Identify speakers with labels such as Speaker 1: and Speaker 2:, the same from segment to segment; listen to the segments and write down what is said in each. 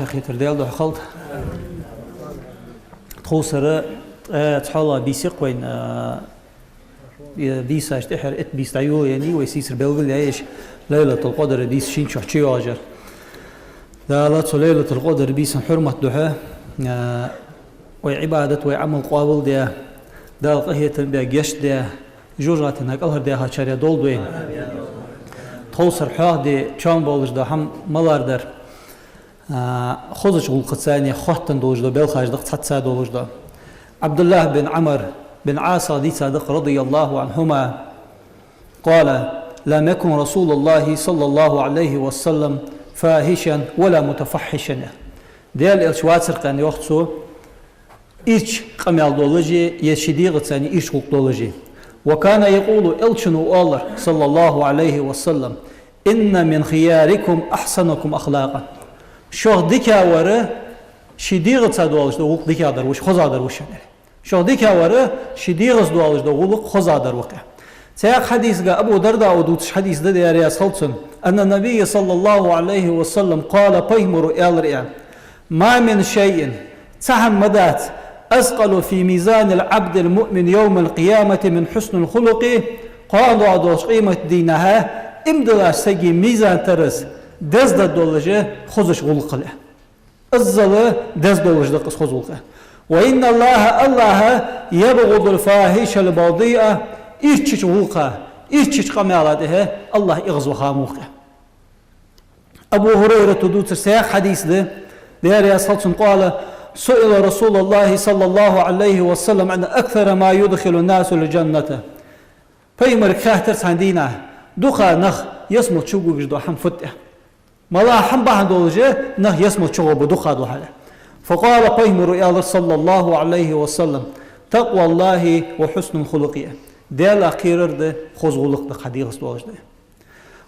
Speaker 1: شيخ يترديل دو حخلت تخوصر تحالا بيسيق وين بيسا اشتحر ات بيستعيو يعني ويسيسر بلغل يعيش ليلة القدر بيس شين شحشي واجر دالت ليلة القدر بيس حرمة دحا وعبادة وعمل قابل دي دال قهية بيا جيش دي جوجات هناك الهر دي هاتشاريا دول دوين تخوصر حاه دي چان بولش دا هم ملار در خوزش غلقت ثانية خوتن دولش دا بلخاش دا قصد دولش دا عبد الله بن عمر بن عاص دي صادق رضي الله عنهما قال لم يكن رسول الله صلى الله عليه وسلم فاحشا ولا متفحشا ديال الشواتر كان يوختسو إيش قميال دولجي يشديغ ثاني إيش غلق دولجي وكان يقول إلشنو الله صلى الله عليه وسلم إن من خياركم أحسنكم أخلاقا شو ديكا ورا شديغ تصدوالش دو غلق ديكا در وش خزادر وش شو ديكا ورا شديغ تصدوالش دو غلق خزادر وقع سياق حديث أبو درداء ودوتش حديث ده يا رياس خلصن أن النبي صلى الله عليه وسلم قال بيمر إلريان ما من شيء تهم مدات أثقل في ميزان العبد المؤمن يوم القيامة من حسن الخلق قالوا عدوش قيمة دينها امدلا سجي ميزان ترس دز دولجة خزش غلق له الزل دز دولجة قص خز غلقه وإن الله يبغض الفاحش البذيئة إيش غلقه إيش قمالاته الله يغزو خاموقه أبو هريرة تدوت سياق حديث ده يا صلصن قال سئل رسول الله صلى الله عليه وسلم عن أكثر ما يدخل الناس الجنة فيمر كاهتر ساندينا دخا نخ يسمو تشوقو جدو حم فتح ملا حم بحن دولجه نخ يسمو تشوقو بدخا دو حاله فقال فيمر يا صلى الله عليه وسلم تقوى الله وحسن خلقية ديال أخير ده خزغلق ده خديغس دولج ده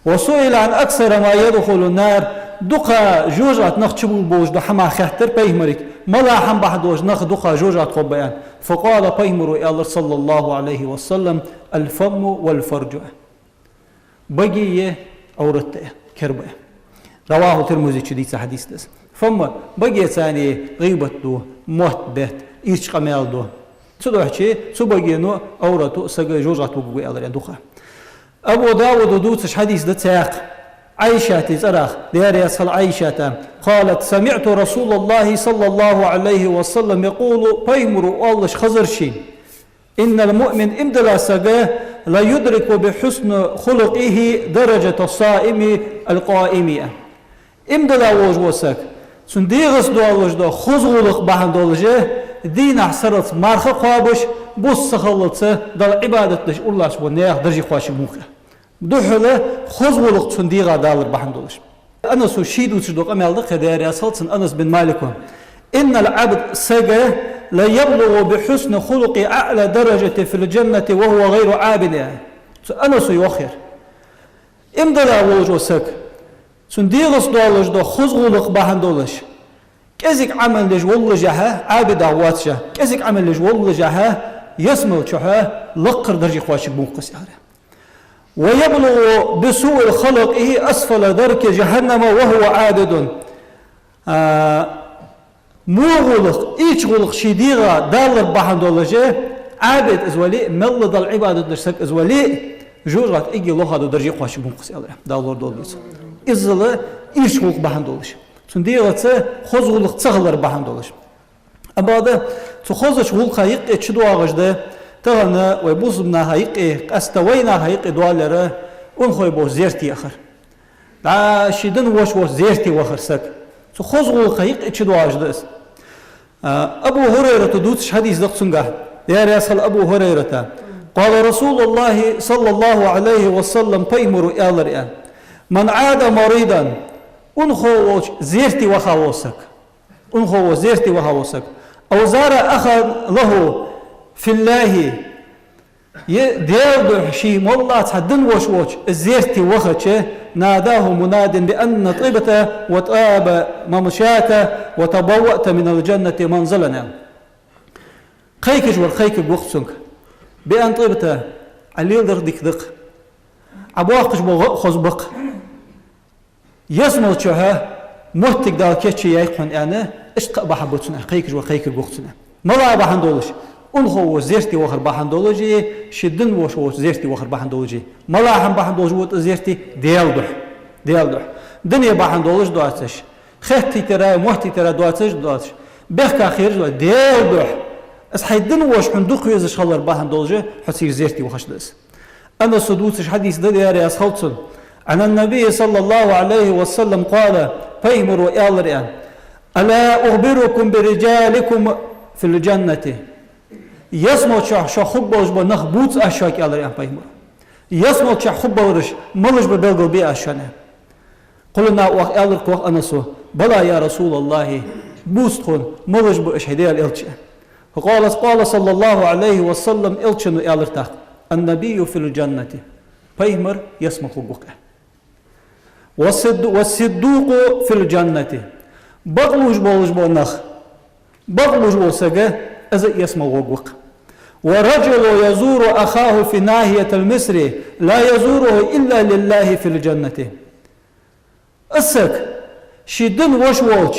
Speaker 1: وسئل عن أكثر ما يدخل النار دقا جوجات نخ تشبو بوج ده حما خاهتر بيهمرك ملا حم بحدوج نخ دقا جوجات خبيان فقال بيهمر يا صلى الله عليه وسلم الفم والفرج بقي أورته كربه رواه الترمذي حديث حديث ده فم بقي ثاني غيبة دو موت بيت إيش قميل دو تدوح شيء سبقي نو أورته سجى جوجات بقي الله دقا أبو داود دوتش حديث ده ساق عائشة تزرخ ديار يسأل عائشة قالت سمعت رسول الله صلى الله عليه وسلم يقول بيمر الله خزرشين إن المؤمن امدلا سجاه لا يدرك بحسن خلقه درجة الصائم القائم امدلا وجوسك سنديغس دولج دو خزغلق بحن دولجه دين احسرت مارخ قابش بص خلطه دل عبادتش الله شبو نيخ درجي خواشي موخه دحله خزغلق سنديغا دالر بحن دولج أنس شيدو تشدوق أميال دقة دياري أصلتن أنس بن مالك إن العبد سجى لا يبلغ بحسن خلق أعلى درجة في الجنة وهو غير عابد أنس يوخر امدلا وجو سك سنديغس دولج دو خزغلق بحن دولج كذلك عمل لج والله جها عابد عواتشه كذلك عمل لج والله جها يسمل شها لقر درجي خواشي بوقس ويبلغ بسوء الخلق أسفل درك جهنم وهو عابد موغلق إيش غلق شديغة دالر بحن دولجه عابد إزولي ملد العبادة درسك إزولي جورات إيجي لوها دو درجي خواشي بوقس دالر دولجه إزولي إيش غلق بحن دولجه سنديغة خزغلق تغلر بحن دولجه أبدا تخزش غلقها يقع تشدو آغجده تغنى ويبوزمنا هايقي استوينا هايقي دوالره ونخوي بو زيرتي اخر دا شيدن وش زيرتي واخر سك خزغو هايقي تشدو اجدس ابو هريره دوتش حديث دقسنغا يا رسول ابو هريره قال رسول الله صلى الله عليه وسلم بيمر يالريان من عاد مريضا ونخو زيرتي وخاوسك ونخو زيرتي وخاوسك او زار اخا له في الله ديردو حشيم والله تحدن وش الزيرتي وخشه ناداه مناد بأن طيبته وطاب ممشاته وتبوأت من الجنة منزلنا خيكج والخيك بوقتسنك بأن طيبته عليل دردك دق عبواقش خزبق يسمل شها محتك دال كيتشي يايقون أنا إشق بحبوتنا قيكر وقيكر بوختنا ملا بحندولش هو زيرتي وخر بحندولجي شدن وش زيرتي وخر بحندولجي ملا هم بحندولج وت زيرتي ديال دنيا بحندولج دواتش خيتي ترى محتي ترى دواتش بيخ خير ديال اس حيدن وش حندوق يزش خلر بحندولجي حتصير زيرتي وخشدس أنا صدوتش حديث ده يا خلصن عن النبي صلى الله عليه وسلم قال فيمر يالريان ألا أخبركم برجالكم في الجنة يسمع شو خبوش بنخبوت أشاك يالريان فيمر يسمع شو خبوش ملش ببلغ بي أشانه قلنا وقت يالرك وقت أنسو بلا يا رسول الله بوستخون ملش بأشهدية الإلتش قال صلى الله عليه وسلم إلتشن يالرتاق النبي في الجنة فيمر يسمع خبوك والصدوق في الجنة بغلوش بولنخ بغلوش بولسجة أزي يسمع وقوق ورجل يزور أخاه في ناحية المصر لا يزوره إلا لله في الجنة أسك شدن وش وولش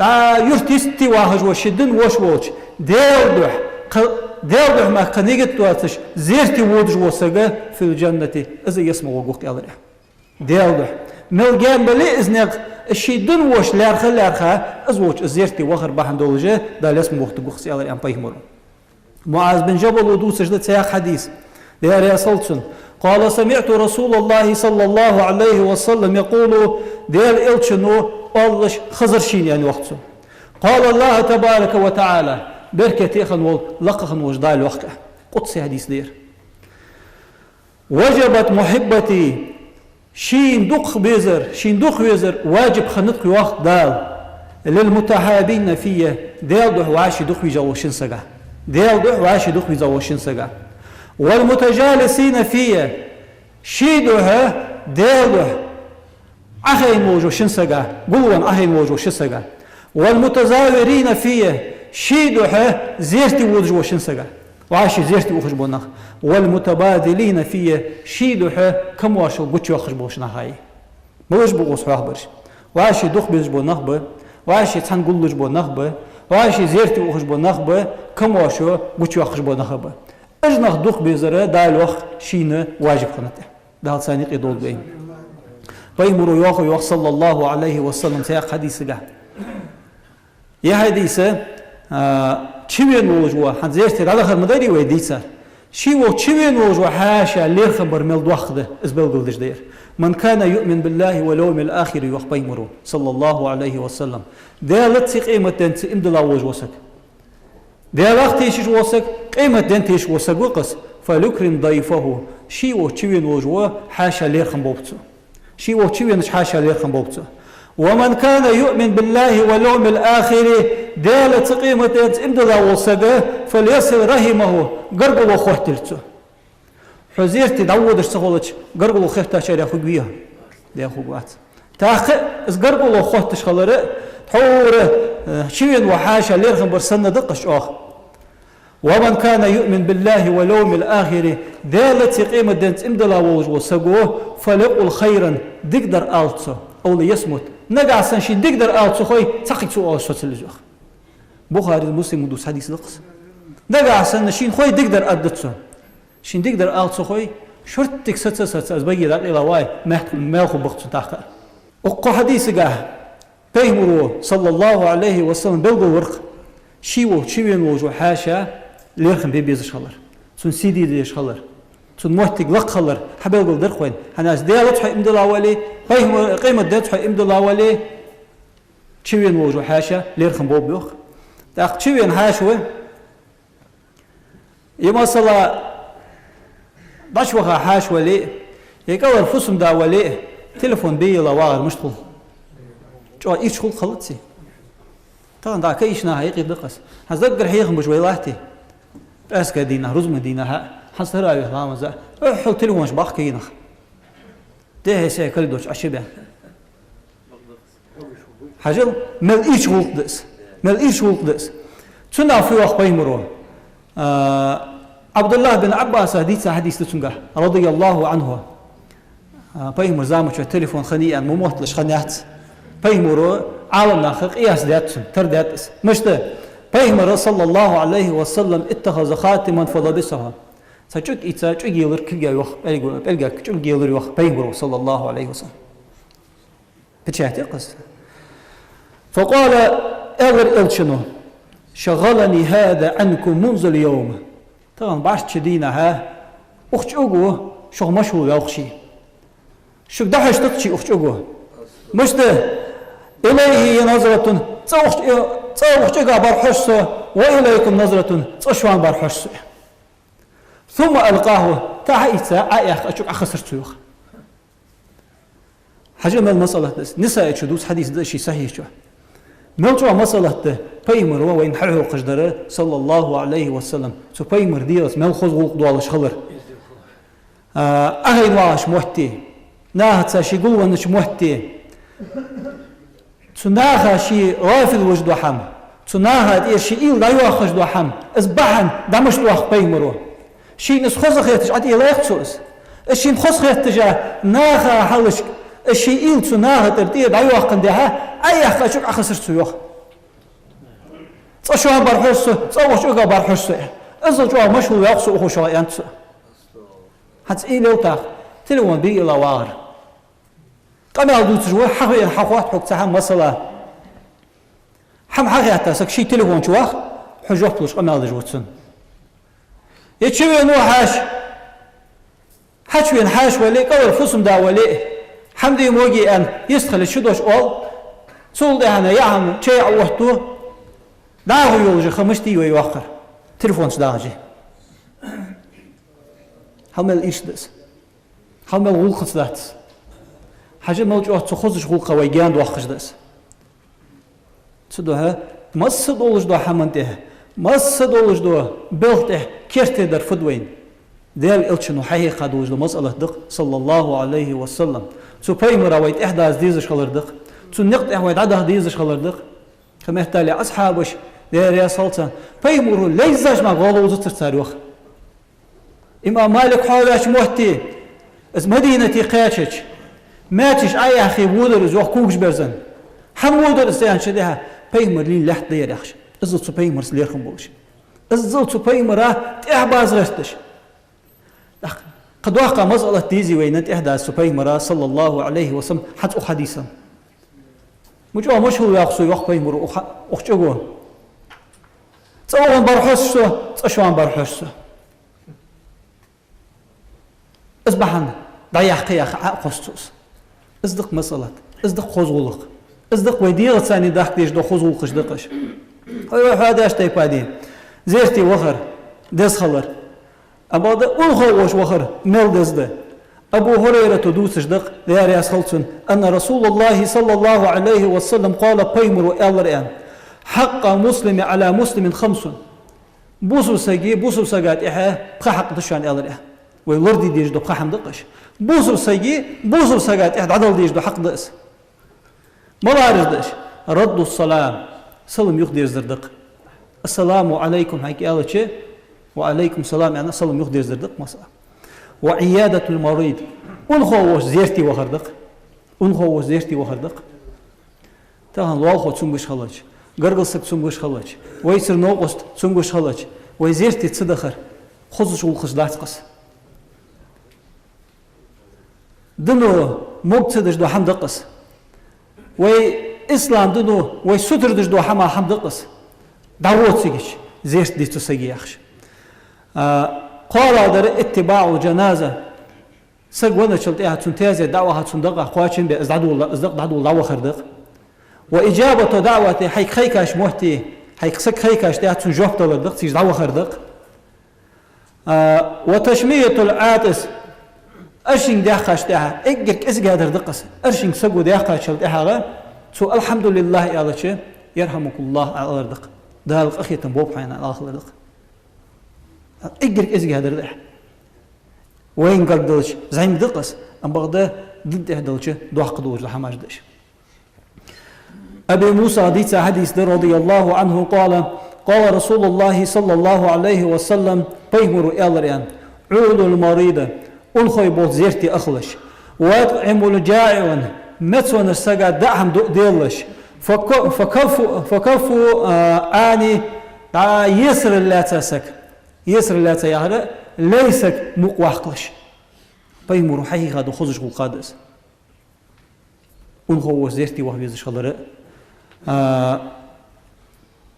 Speaker 1: لا يرتستي واحد وشدن وش وولش دير ما قنيجت تواتش زيرتي وودج وسجة في الجنة أزي يسمع وقوق يالله دير ملجان بلي إزنق الشيدن وش لارخا أزوج زيرتي وخر بحندولجة دا لاسم وقت قخصي على الأنبا يمرون معاذ بن جبل ودو سجدت سياق حديث يا رسولتن قال سمعت رسول الله صلى الله عليه وسلم يقول ديال إلتشنو قالش خزر شين يعني وقته قال الله تبارك وتعالى بركة يخن لقخن وجداء الوقت قدسي حديث دير وجبت محبتي شين دق ويزر واجب خنطق وقت دال للمتحابين فيه ديال دوح وعاشي دق ويجوشن سقا ديال دوح وعاشي دق ويجوشن سقا والمتجالسين فيه شيدوها ديال دوح أخين وجوشن سقا قلوان أخين وجوشن سقا والمتزاورين فيه شيدوها زيرتي وجوشن سقا وعاشي زيرتي وخشبونخ والمتبادلين فيه شيدوها كم واشو قتش وخشبوشنا هاي موش بغوص برش وعاشي دخ بيزبونخ به وعاشي تحن قلوش بونخ به وعاشي زيرتي وخشبونخ به كم واشو قتش وخشبونخ به أجنخ دخ بيزره دال وخ شينه واجب خنته دال سانيق يدول بين بيمرو يوخ صلى الله عليه وسلم سياق حديث قه يا حديثه تشوين وجوا حنزيرتي على خير مداري ويديسا شيو تشوين وجوا حاشا لير خبر ميل دوخده ازبل قلدش دير من كان يؤمن بالله واليوم الآخر يخبي مرو صلى الله عليه وسلم دالت قيمة دنت امدلا وجوسك دالت تيش وسك قيمة دنت تيش وسك وقص فلكرن ضيفه شيو تشوين وجوا حاشا لير خنبوبتو شيو تشوين حاشا لير خنبوبتو ومن كان يؤمن بالله واليوم الآخر دالت قيمة امدلا وسقه فليصل رحمه قرقل وخوتلته حزيرتي دعوة اشتغلتش قرقل وخوتها شارع خقويها دي خقوات تاخ از قرقل وخوتش خلره تحوره شوين وحاشا ليرخن برسنة دقش ومن كان يؤمن بالله واليوم الآخر دالت قيمة امدلا وسقه فليقل خيرا دقدر آلتو أو ليسمت نقع سنشي دقدر آلتو خوي تقيت سوء صوت اللجوخ بخاري المسلم ودوس حديث دقس نقع سنشين خوي دقدر أدتسو شين دقدر آلتو خوي شرطك ست أزبيل إلى واي ما يخو بغتسو تاخر وقو حديث قاه بيمرو صلى الله عليه وسلم بلغو ورق شيوين وجو حاشا ليرخن بيبيز خلر سن سيدي ديش خلر سن موتك لق خلر حبيل درخوين هناس ديالت حي امدلا ولي قيمة ديالت حي امدلا ولي شيوين وجو حاشا ليرخن بوبيوخ تاق شيوين حاشوه يما صلا باشوخا حاش ولي يقول فسم دا ولي تلفون بي لواغر مشتغل جو يشغل خلطسي طبعا دا كيشنا هيقي دقس هزقر حيخم بشوي لاحتي اسكا دينا رزم دينا حصر راوي غامزة احو تلفونش باخ كينخ ده هسي كل دوش عشبه حاجل مل ايش غلط دس تنا في وقت بيمرون عبد الله بن عباس حديث تسنقه رضي الله عنه بيمر زامش التليفون خنيئا مموتلش خنيات بيمرو عالم ناخق قياس داتسن ترداتس مشته بيمر صلى الله عليه وسلم اتخذ خاتما فلبسها سچوك ايتا چوك يلر كيغا يوخ بلغا چوك يلر يوخ بيمر صلى الله عليه وسلم بتشاتي قصه فقال اغر الشنو شغلني هذا عنكم منذ اليوم طبعا باش تشدينها اخچوغو شو مشهور يوخشي شو دحش تقشي اخچوغو مشته اليه نظره تصوخچغا برحسو واليكم نظره تصشوان برحسو ثم القاه تعيسا ايخ اشوك اخسرتوخ حجم المساله نساء تشدوس حديث ده شيء صحيح شو ملتوا مساله بيمر وين حلو قجدره صلى الله عليه وسلم سو بيمر ديرس مل خزغ دوالش خلر اهي واش موتي ناهت شي قول ونش موتي تناها شي رافض وجد وحم تناها دي شي إل لا يواخج دو حم اسبحن دمش دو أخ بيمرو شي نس خزخيتش عدي لا يخصوص الشي خزخيتش ناها حلش الشي إل تناها تردي لا يواخن دها أي أخ أشوك أخسر سيوخ تصشوها برحسو تصوشوها برحسو ازل جوا مشهور يقصو أخو شوى ينتسو حتى إيه لو تاخ تلوان بي إلا وار قام يالدو تجوه حقيا حقوات حق تحم مسألة حم حقياتا سك شي تلوان جواه حجوه بلوش قام يالدو جوتسن يتشوي نو حاشوين حاش ولي قول فسم دا ولي حمدي موجي أن يستخل الشدوش أول صول دهنا يعم شيء عوهتو داغو يولجي خمشتي ويوخر تلفون سداغجي حمل إيش دس حمل غلقة داتس حاجة موجوه تخصش غلقة ويجان دوخش دس تدوها مصد أولج دو حمنته مصد أولج دو بلته كيرته در فدوين ديال إلشنو حقيقة دوج دو مسألة دق صلى الله عليه وسلم تو بيمرا ويت إحداث ديزش خلر دق تو نقط إحويت عده ديزش خلر دق كما يحتالي أصحابش ديال يا سلطان بيمرو ليزاش ما غالو زتر تاريخ إمام مالك حالاش موهتي از مدينتي قياتش ماتش أي أخي بودر زوخ كوكش برزن هم بودر استيان شدها بيمر لين لحت دير يخش ازل تو بيمر سلير خنبولش ازل تو بيمرا تحباز رستش قد وقع مسألة ديزي وينت إحدى سبيمرا صلى الله عليه وسلم حتى حديثا مجوا مشهور يقصو يوخ بيمرو أخجوه تصوان برحسو تصشوان برحسو أصبحنا ضيح قياخ قصص أصدق مسألة أصدق خزولق أصدق ويدير ثاني داخل ديش دو خزولق دقش هذا أشتي بعدين زيرتي وخر دس خلر أبو ده أولخوش وخر مل دزده أبو هريرة دوسش دق ديار ياسخلصن أن رسول الله صلى الله عليه وسلم قال بيمرو ألرئان حق مسلم على مسلم خمس بوسو ساقات إحا بخحق دشان ألرئان ويلردي ديش دو بخحم دقش بوسو ساقات إحا عدل ديش دو حق دقس ملارج دش ردوا السلام سلم يخدير زردق السلام عليكم هيك ألرئان وعليكم السلام يعني صلى يخدر زردق مسألة وعيادة المريض أنخوش زيرتي وخردق أنخوش زيرتي وخردق تاهن لوالخو تسنبش خلاج قرقلسك تسنبش خلاج ويسر نوقست تسنبش خلاج ويزيرتي تصدخر خصوص والخص داتقس دنو مبتدش دو حمدقس وإسلام دنو ويسوتر دش دو حما حمدقس دعوت سيجيش زيرت دي تسيجي يخش قال در اتباع جنازة سجونا شلت إيه تنتهز دعوة هتصندق أخواتين بأزدادوا الله أزدادوا الله وخردق وإجابة دعوة حيك خيكاش مهتي حيك سك خيكاش ده تنجوب تلردق تيج دعوة خردق وتشمية العاطس أرشين ده خاش ده إجك إزج هذا دقس أرشين سجو ده خاش شلت إيه سو الحمد لله يا الله شيء يرحمك الله على الأرض ده الأخي تنبوب حين على آخر الأرض إجرك إزج هذا الرح وين قدرش زين دقس أم بغدا ضد هدلش دوح قدوش لحماش دش أبي موسى حديث رضي الله عنه قال رسول الله صلى الله عليه وسلم بيمر إلريان عود المريض أنخي بوت زيرتي أخلش وأطعم الجائع متون السجا دعهم ديلش فكفوا آني يسر الله تسك يسر الله تيهر ليسك مقواحقلش بيمر حقيقة دو خزش القادس ونخو وزيرتي وهبيز شلره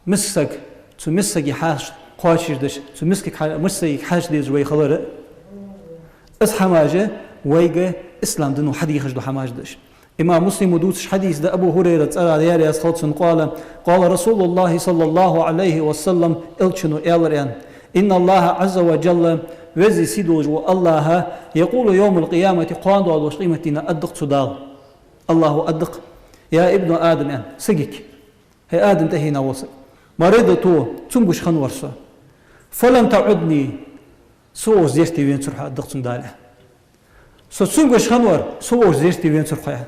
Speaker 1: مسك تو مسك يحاش قاشيردش تو مسك مسك حاش ديز وي خلره اس حماجه ويجه اسلام دنو حديث دو حماجدش إمام مسلم ودوتش حديث ده أبو هريرة على ياري أسخلصن قال رسول الله صلى الله عليه وسلم إلشنو إلريان إن الله عز وجل وزي سيدوج والله يقول يوم القيامة قاندو على قيمتنا أدق صدال الله أدق يا ابن آدم يعني سجك هي آدم تهينا وصل مريضتو تنبش خنورسا فلم تعدني سو زيرتي وين سرحة أدق صداله سو تنبش خنور سو زيرتي وين سرحة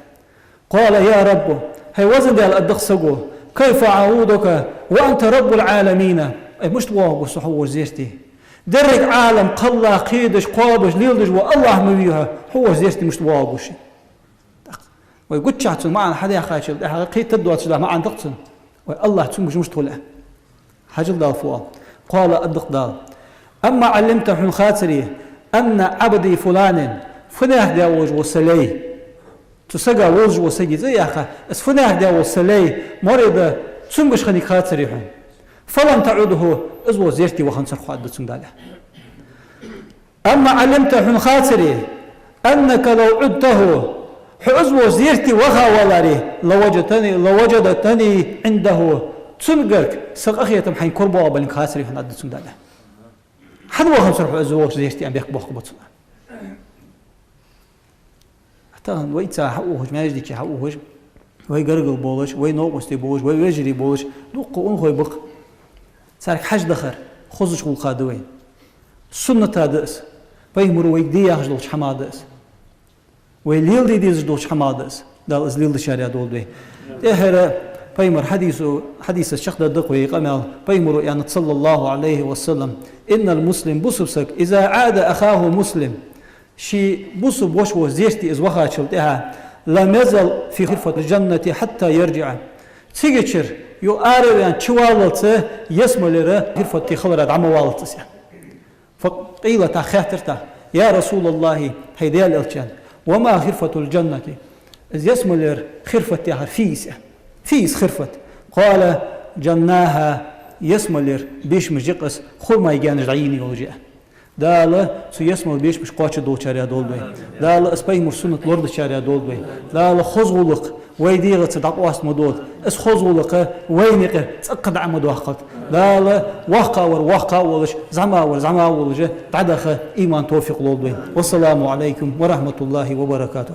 Speaker 1: قال يا رب هي وزن ديال أدق سقو كيف أعودك وأنت رب العالمين أي مش تواقع صحو زيرتي درك عالم قلا قيدش قابش ليلدش والله مبيها هو زيرتي مش تواقع شيء ويقول شعتن معنا حدا يخاش قيد تدوات شلا ما عن دقتن والله تسمش مش تولع حاجل دال فوق قال أدق دال أما علمت حن خاطري أن عبدي فلان فناه داوج وسلي تسقى وجه وسجي زي يا أخي اسفناه داوج وسلي مريض تسمش خني خاطري حن فلم تعوده ازو زيرتي وخنصر خواد تسنداله أما علمت حن خاطري أنك لو عدته حزو زيرتي وخا ولاري لوجدتني عنده تسنقرك سقخية محين كربوا بل خاسري حن عد تسنداله حد وخنصر حزو زيرتي أم بيك بوخ بطنا حتى ويتا حقوهش ما يجديك حقوهش وي قرقل بولش وي نوقستي بولش وي ويجري بولش دوق ونخوي بق سارك حج دخر خزش والقادوين سنة هذا بيمروا ويقدي يخجلوش حمادس ويليل دي ديزدوش حمادس دال ازليل الشارع دول بي تهر بيمر حديث الشيخ الدقوي قمال بيمر يعني صلى الله عليه وسلم إن المسلم بصبسك إذا عاد أخاه مسلم شي بصب وش وزيرتي إز وخا شلتها لم يزل في غرفة الجنة حتى يرجع تيجيشر يقارب يعني شوالته يسمى غرفة تخلرت عموالته فقيل تخاطرته يا رسول الله هيديال الجنة وما خرفة الجنة إذ يسمى خرفة فيس خرفة قال جناها يسمى بيش مجقس خرما يجانج عيني وجهه دال سو يسمى بيش مش قاش دول شارع دول بي دال اسبي مرسونة لورد شارع دول بي دال خزغلق ويديغة صدق واس مدود اس خزغلق وينق تأقد عمد وقت دال وحقا ولش زعما ولش بعدخ إيمان توفيق لول بي والسلام عليكم ورحمة الله وبركاته.